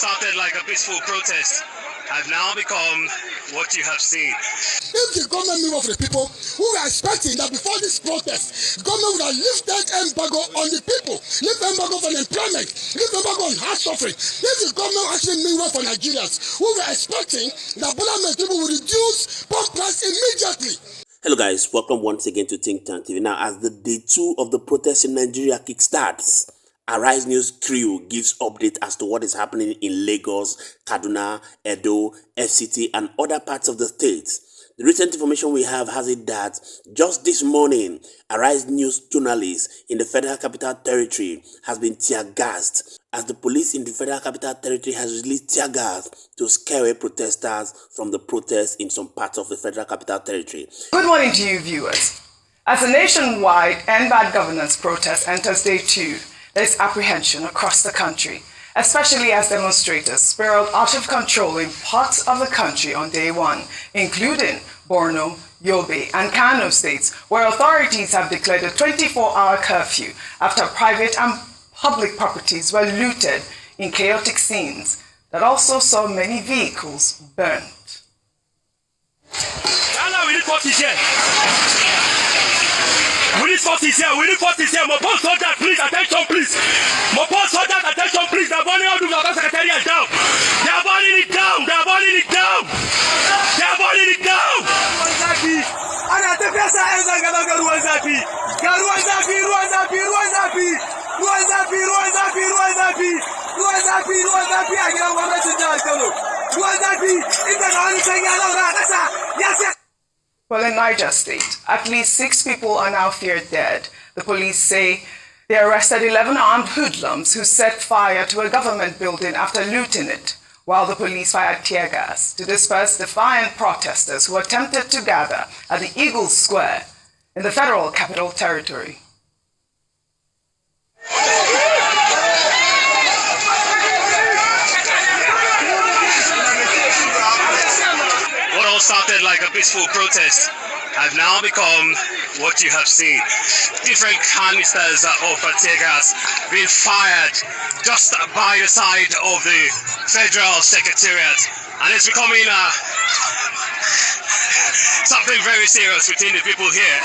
started like a peaceful protest has now become what you have seen. If the government move for the people, who were expecting that before this protest, the government would have lifted embargo on the people, lift embargo on employment, lift embargo on hard suffering. If the government actually mean well for Nigerians, who were expecting that Bola people would reduce pump price immediately. Hello guys, welcome once again to Think Tank TV. Now, as the day 2 of the protest in Nigeria kickstarts, Arise News crew gives update as to what is happening in Lagos, Kaduna, Edo, FCT and other parts of the state. The recent information we have has it that just this morning, Arise News journalist in the Federal Capital Territory has been tear-gassed as the police in the Federal Capital Territory has released tear gas to scare away protesters from the protests in some parts of the Federal Capital Territory. Good morning to you viewers. As a nationwide End Bad Governance protest enters day 2, there is apprehension across the country, especially as demonstrators spiraled out of control in parts of the country on day 1, including Borno, Yobe, and Kano states, where authorities have declared a 24-hour curfew after private and public properties were looted in chaotic scenes that also saw many vehicles burnt. We need forces here. We need forces here. More post soldiers, please. Attention, please. More post soldiers, attention, please. They're burning all the secretariat down. They're burning it down. They're burning it down. They're burning it down. Well, in Niger State, at least 6 people are now feared dead. The police say they arrested 11 armed hoodlums who set fire to a government building after looting it, while the police fired tear gas to disperse defiant protesters who attempted to gather at the Eagles Square in the Federal Capital Territory. What all started like a peaceful protest has now become what you have seen. Different canisters of tear gas being fired just by the side of the Federal Secretariat, and it's becoming something very serious within the people here.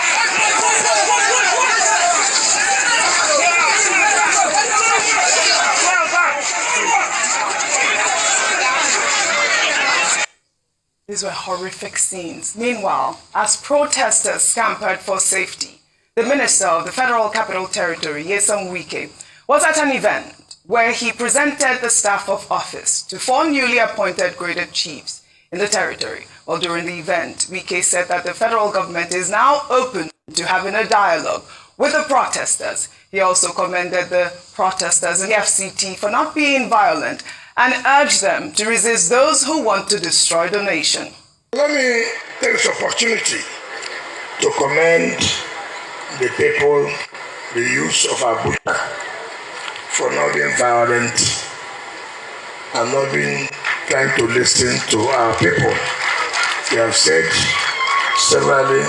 These were horrific scenes. Meanwhile, as protesters scampered for safety, the Minister of the Federal Capital Territory, Nyesom Wike, was at an event where he presented the staff of office to 4 newly appointed graded chiefs in the territory. Well, during the event, Wike said that the federal government is now open to having a dialogue with the protesters. He also commended the protesters in the FCT for not being violent and urged them to resist those who want to destroy the nation. Let me take this opportunity to commend the people, the youth of Abuja, for not being violent and not being trying to listen to our people. They have said severally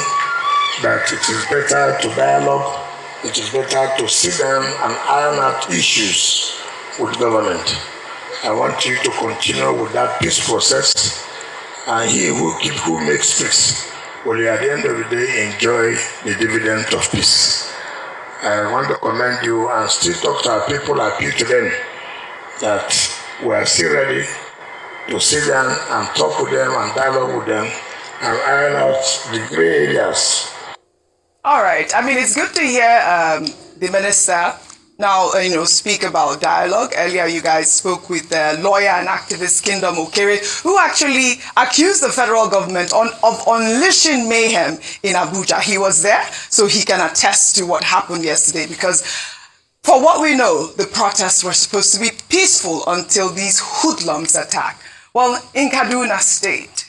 that it is better to dialogue, it is better to sit down and iron out issues with government. I want you to continue with that peace process, and he who makes peace will at the end of the day enjoy the dividend of peace. I want to commend you and still talk to our people, appeal to them that we are still ready to sit down and talk with them and dialogue with them and iron out the gray areas. All right. I mean, it's good to hear the minister now, speak about dialogue. Earlier, you guys spoke with lawyer and activist Kingdom Okere, who actually accused the federal government of unleashing mayhem in Abuja. He was there, so he can attest to what happened yesterday, because for what we know, the protests were supposed to be peaceful until these hoodlums attacked. Well, in Kaduna State,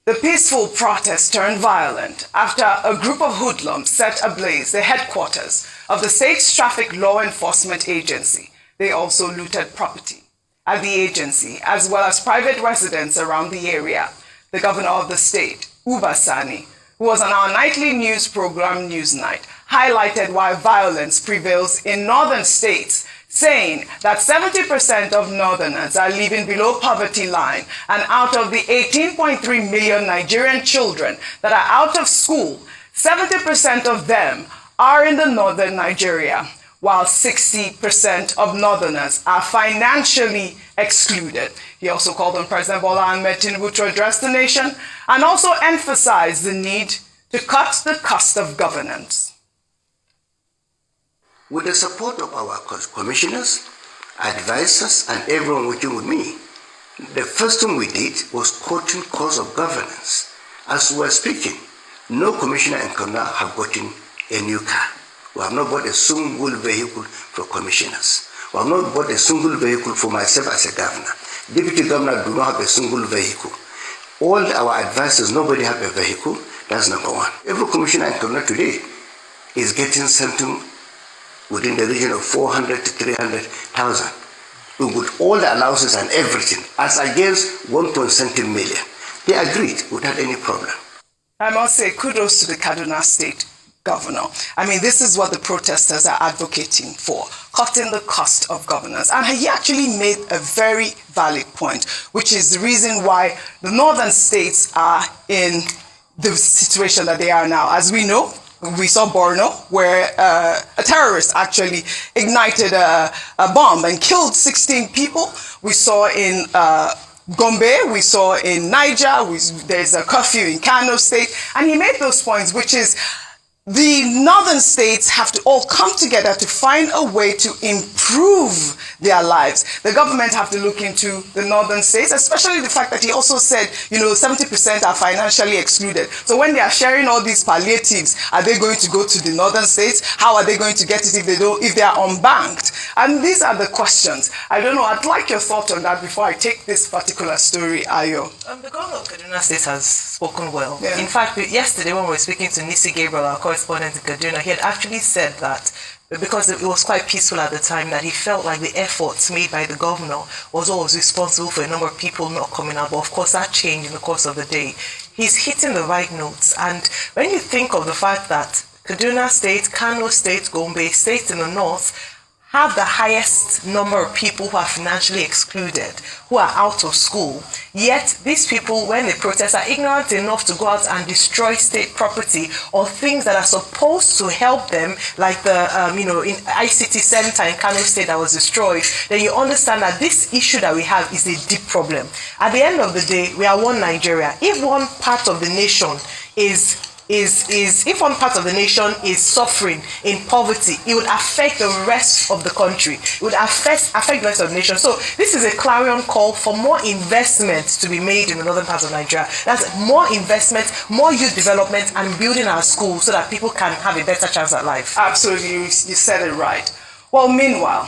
the peaceful protest turned violent after a group of hoodlums set ablaze the headquarters of the state's traffic law enforcement agency. They also looted property at the agency, as well as private residents around the area. The governor of the state, Uba Sani, who was on our nightly news program Newsnight, highlighted why violence prevails in northern states, saying that 70% of northerners are living below poverty line, and out of the 18.3 million Nigerian children that are out of school, 70% of them are in the northern Nigeria, while 60% of northerners are financially excluded. He also called on President Bola Ahmed Tinubu to address the nation and also emphasized the need to cut the cost of governance. With the support of our commissioners, advisors, and everyone working with me, the first thing we did was cutting cost of governance. As we were speaking, no commissioner in Kaduna have gotten a new car. We have not bought a single vehicle for commissioners. We have not bought a single vehicle for myself as a governor. Deputy governor do not have a single vehicle. All our advisors, nobody have a vehicle. That's number one. Every commissioner in Kaduna today is getting something within the region of 400 to 300,000. With all the allowances and everything, as against 1.7 million. They agreed without any problem. I must say kudos to the Kaduna State Governor. I mean, this is what the protesters are advocating for, cutting the cost of governance. And he actually made a very valid point, which is the reason why the northern states are in the situation that they are now. As we know, we saw Borno, where a terrorist actually ignited a bomb and killed 16 people. We saw in Gombe, we saw in Niger, there's a curfew in Kano State, and he made those points, which is the northern states have to all come together to find a way to improve their lives. The government have to look into the northern states, especially the fact that he also said, 70% are financially excluded. So when they are sharing all these palliatives, are they going to go to the northern states? How are they going to get it if they are unbanked? And these are the questions. I don't know, I'd like your thought on that before I take this particular story, Ayo. The governor of Kaduna State has spoken well. Yeah. In fact, yesterday when we were speaking to Nisi Gabriel, our correspondent in Kaduna, he had actually said that because it was quite peaceful at the time, that he felt like the efforts made by the governor was always responsible for a number of people not coming out. But of course, that changed in the course of the day. He's hitting the right notes. And when you think of the fact that Kaduna State, Kano State, Gombe State in the north have the highest number of people who are financially excluded, who are out of school. Yet these people, when they protest, are ignorant enough to go out and destroy state property or things that are supposed to help them, like the in ICT center in Kano State that was destroyed. Then you understand that this issue that we have is a deep problem. At the end of the day, we are one Nigeria. If one part of the nation if one part of the nation is suffering in poverty, it would affect the rest of the country. It would affect the rest of the nation. So this is a clarion call for more investment to be made in the northern parts of Nigeria. That's more investment, more youth development, and building our schools so that people can have a better chance at life. Absolutely, you said it right. Well, meanwhile,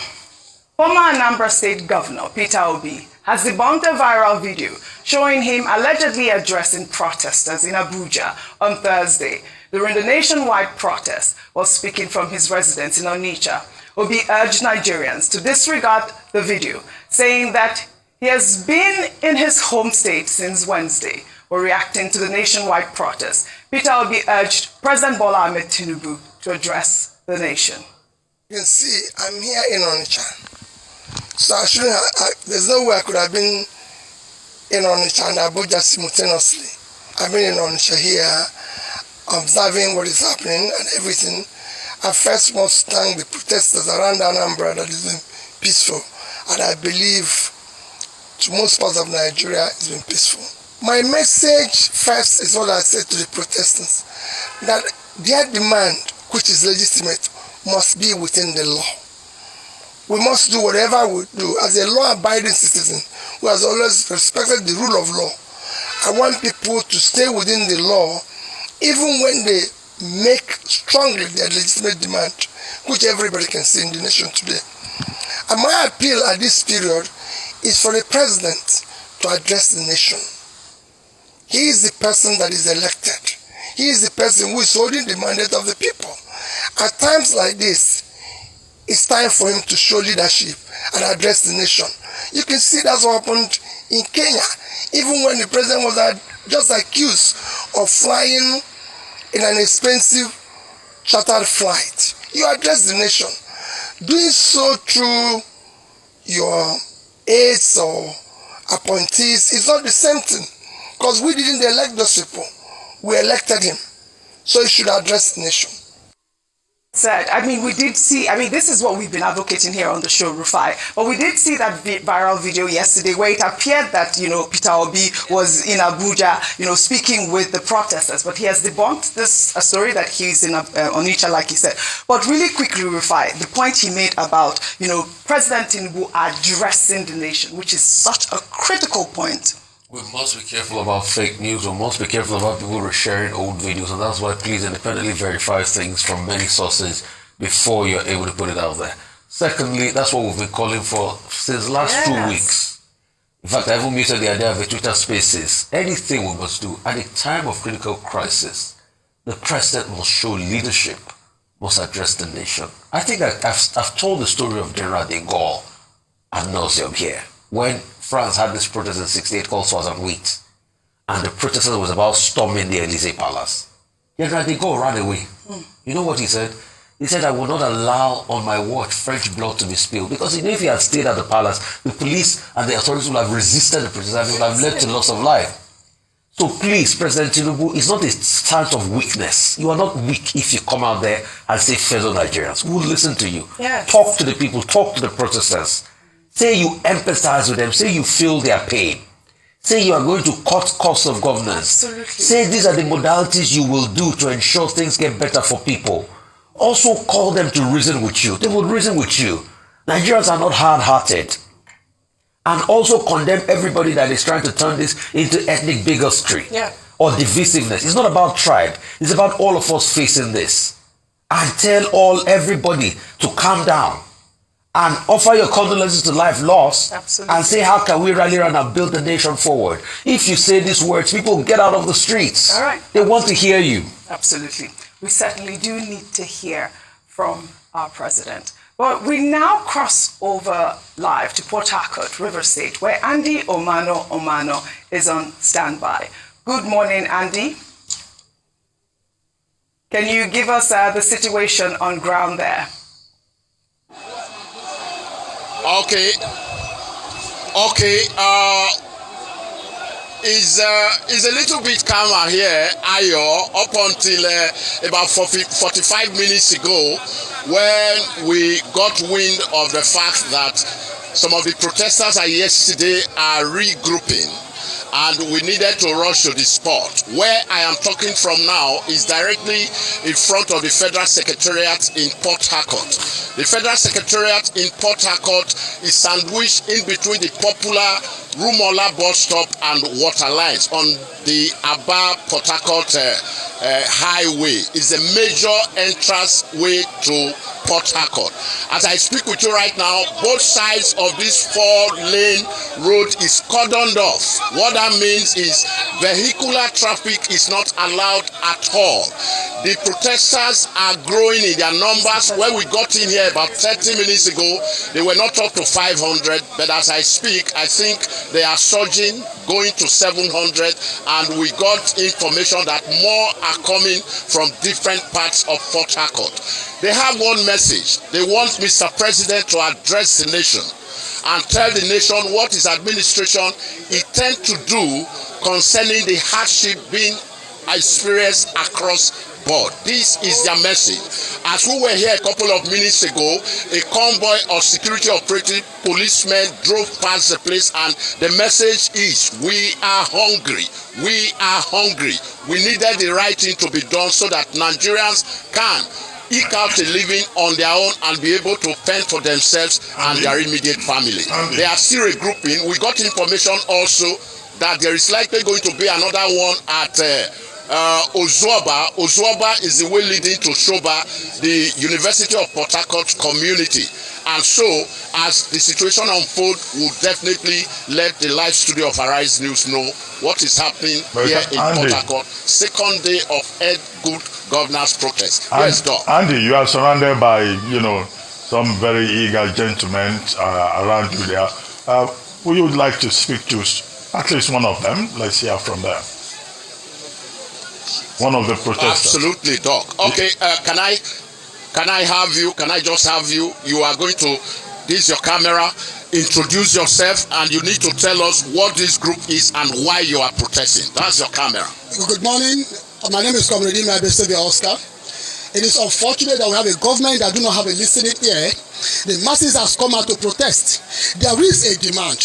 former Anambra State Governor Peter Obi has debunked a viral video showing him allegedly addressing protesters in Abuja on Thursday during the nationwide protest while speaking from his residence in Onitsha. Obi urged Nigerians to disregard the video, saying that he has been in his home state since Wednesday. While reacting to the nationwide protest, Peter Obi urged President Bola Ahmed Tinubu to address the nation. You can see I'm here in Onitsha. So I shouldn't there's no way I could have been in Onitsha and Abuja simultaneously. I've been in Onitsha here, observing what is happening and everything. I first must thank the protesters around Anambra that has been peaceful. And I believe to most parts of Nigeria it's been peaceful. My message first is what I said to the protesters, that their demand, which is legitimate, must be within the law. We must do whatever we do as a law-abiding citizen who has always respected the rule of law. I want people to stay within the law even when they make strongly their legitimate demand, which everybody can see in the nation today. And my appeal at this period is for the president to address the nation. He is the person that is elected. He is the person who is holding the mandate of the people. At times like this, it's time for him to show leadership and address the nation. You can see that's what happened in Kenya. Even when the president was just accused of flying in an expensive chartered flight, you address the nation. doing so through your aides or appointees is not the same thing, because we didn't elect those people, we elected him, so he should address the nation. Said, I mean, we did see, I mean, this is what we've been advocating here on the show, Rufai, but we did see that viral video yesterday where it appeared that, you know, Peter Obi was in Abuja, you know, speaking with the protesters, but he has debunked this story that he's in Onitsha, like he said. But really quickly, Rufai, the point he made about, you know, President Tinubu addressing the nation, which is such a critical point. We must be careful about fake news. We must be careful about people sharing old videos, and that's why please independently verify things from many sources before you're able to put it out there. Secondly, that's what we've been calling for since last 2 weeks. In fact, I even muted the idea of a Twitter Spaces. Anything we must do at a time of critical crisis, the president must show leadership, must address the nation. I think I've told the story of General de Gaulle ad nauseum here. When France had this protest in 68 called Swords and Wheat, and the protesters was about storming the Elysee Palace. General de Gaulle ran away. You know what he said? He said, I will not allow on my watch French blood to be spilled, because he knew if he had stayed at the palace, the police and the authorities would have resisted the protest and it would have led to loss of life. So please, President Tinubu, it's not a stance of weakness. You are not weak if you come out there and say fellow Nigerians. We'll listen to you. Yes. Talk to the people, talk to the protesters. Say you empathize with them. Say you feel their pain. Say you are going to cut costs of governance. Absolutely. Say these are the modalities you will do to ensure things get better for people. Also call them to reason with you. They will reason with you. Nigerians are not hard-hearted. And also condemn everybody that is trying to turn this into ethnic bigotry or divisiveness. It's not about tribe. It's about all of us facing this. And tell everybody to calm down. And offer your condolences to life lost. Absolutely. And say, how can we rally around and build the nation forward? If you say these words, people get out of the streets. All right. They want to hear you. Absolutely. We certainly do need to hear from our president. But we now cross over live to Port Harcourt, River State, where Andy Omano is on standby. Good morning, Andy. Can you give us the situation on ground there? Okay. It's a little bit calmer here, Ayo, up until about 45 minutes ago, when we got wind of the fact that some of the protesters yesterday are regrouping, and we needed to rush to the spot. Where I am talking from now is directly in front of the Federal Secretariat in Port Harcourt. The Federal Secretariat in Port Harcourt is sandwiched in between the popular Rumola bus stop and water lines on the Aba-Port Harcourt highway. It's a major entrance way to Port Harcourt. As I speak with you right now, both sides of this 4-lane road is cordoned off. What that means is vehicular traffic is not allowed at all. The protesters are growing in their numbers. When we got in here about 30 minutes ago, they were not up to 500, but as I speak, I think they are surging, going to 700, and we got information that more are coming from different parts of Port Harcourt. They have one message. They want Mr. President to address the nation and tell the nation what his administration intends to do concerning the hardship being experienced across board. This is their message. As we were here a couple of minutes ago, a convoy of security operative policemen drove past the place, and the message is, we are hungry. We are hungry. We needed the right thing to be done so that Nigerians can eke out a living on their own and be able to fend for themselves and their immediate family. They are still regrouping. We got information also that there is likely going to be another one at Ozuoba. Ozuoba is the way leading to Shoba, the University of Port Harcourt community. And so, as the situation unfolds, we'll definitely let the live studio of Arise News know what is happening here in Port Harcourt. Second day of Good Governance protest. Yes, Doc. Andy, you are surrounded by, some very eager gentlemen around you there. We would like to speak to at least one of them. Let's hear from them. One of the protesters. Absolutely, Doc. Okay, can I Can I have you? Can I just have you? You are going to, this is your camera, introduce yourself, and you need to tell us what this group is and why you are protesting. That's your camera. Good morning. My name is Comrade Oscar. It is unfortunate that we have a government that do not have a listening ear. The masses has come out to protest. There is a demand.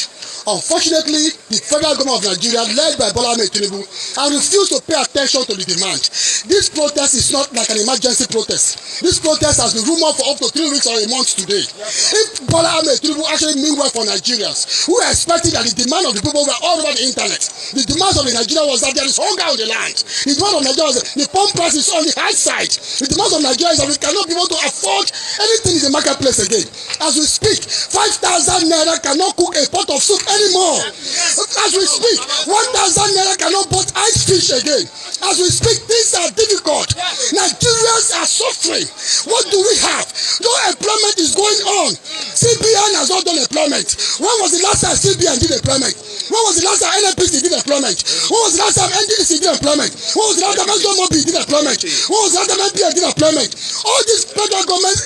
Unfortunately, the federal government of Nigeria, led by Bola Ahmed Tinubu, has refused to pay attention to the demand. This protest is not like an emergency protest. This protest has been rumored for up to 3 weeks or a month today. If Bola Ahmed Tinubu actually mean well for Nigerians, who are expecting that the demand of the people were all over the internet, the demand of the Nigeria was that there is hunger on the land. The demand of Nigeria was the pump price is on the high side. The demand of Nigeria is that we cannot be able to afford anything in the marketplace again. As we speak, 5,000 naira cannot cook a pot of soup anymore. As we speak, 1,000 naira cannot buy ice fish again. As we speak, things are difficult. Nigerians are suffering. What do we have? No employment is going on. CBN has not done employment. When was the last time CBN did employment? When was the last time NNPC did employment? When was the last time NDC did employment? When was the last time SDOMOBI did employment? When was the last time NPA did employment? All these federal government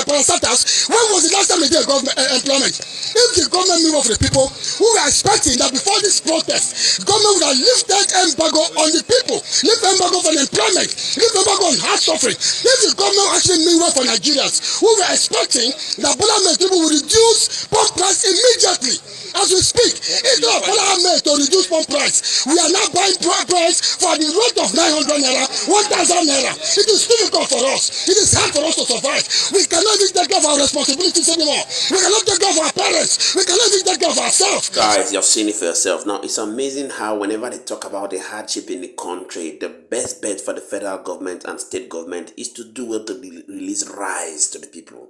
parastatals, when was the last time they did employment? If the government move for the people, who were expecting that before this protest, government would have lifted embargo on the people, lift embargo for employment, lift embargo on hard suffering. If the government actually mean well for Nigerians, who were expecting that Bola Ahmed Tinubu will reduce pump price immediately. As we speak, it's not Bola Ahmed to reduce pump price. We are now buying price for the rate of 900 naira, 1,000 naira. It is difficult for us. It is hard for us to survive. We cannot even take care of our responsibilities anymore. We cannot take care of our parents. We cannot even take care of ourselves. Guys, you've seen it for yourself. Now, it's amazing how whenever they talk about the hardship in the country, the best bet for the federal government and state government is to do what to release rice to the people.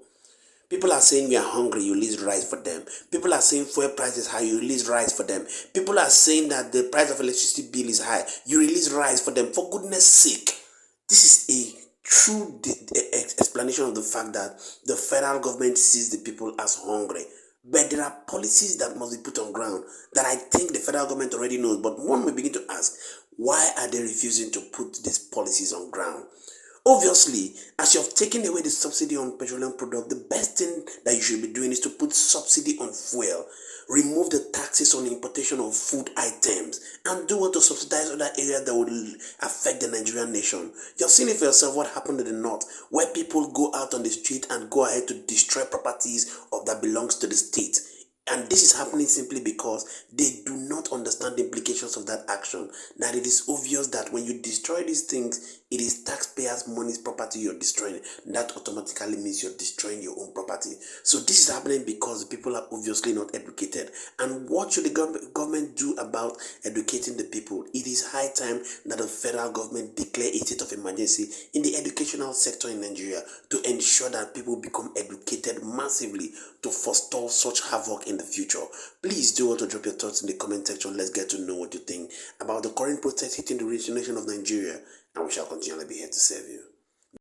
People are saying we are hungry, you release rice for them. People are saying fuel price is high, you release rice for them. People are saying that the price of electricity bill is high, you release rice for them. For goodness sake, this is a true explanation of the fact that the federal government sees the people as hungry. But there are policies that must be put on ground that I think the federal government already knows. But one will begin to ask, why are they refusing to put these policies on ground? Obviously, as you have taken away the subsidy on petroleum product, the best thing that you should be doing is to put subsidy on fuel, remove the taxes on importation of food items, and do what to subsidize other areas that would affect the Nigerian nation. You have seen it for yourself what happened in the north, where people go out on the street and go ahead to destroy properties that belongs to the state. And this is happening simply because they do not understand the implications of that action. That it is obvious that when you destroy these things, it is taxpayers' money's property you're destroying. That automatically means you're destroying your own property. So this is happening because the people are obviously not educated. And what should the government do about educating the people? It is high time that the federal government declare a state of emergency in the educational sector in Nigeria to ensure that people become educated massively to forestall such havoc in the future. Please do want to drop your thoughts in the comment section. Let's get to know what you think about the current protest hitting the rich nation of Nigeria, and we shall continually be here to serve you.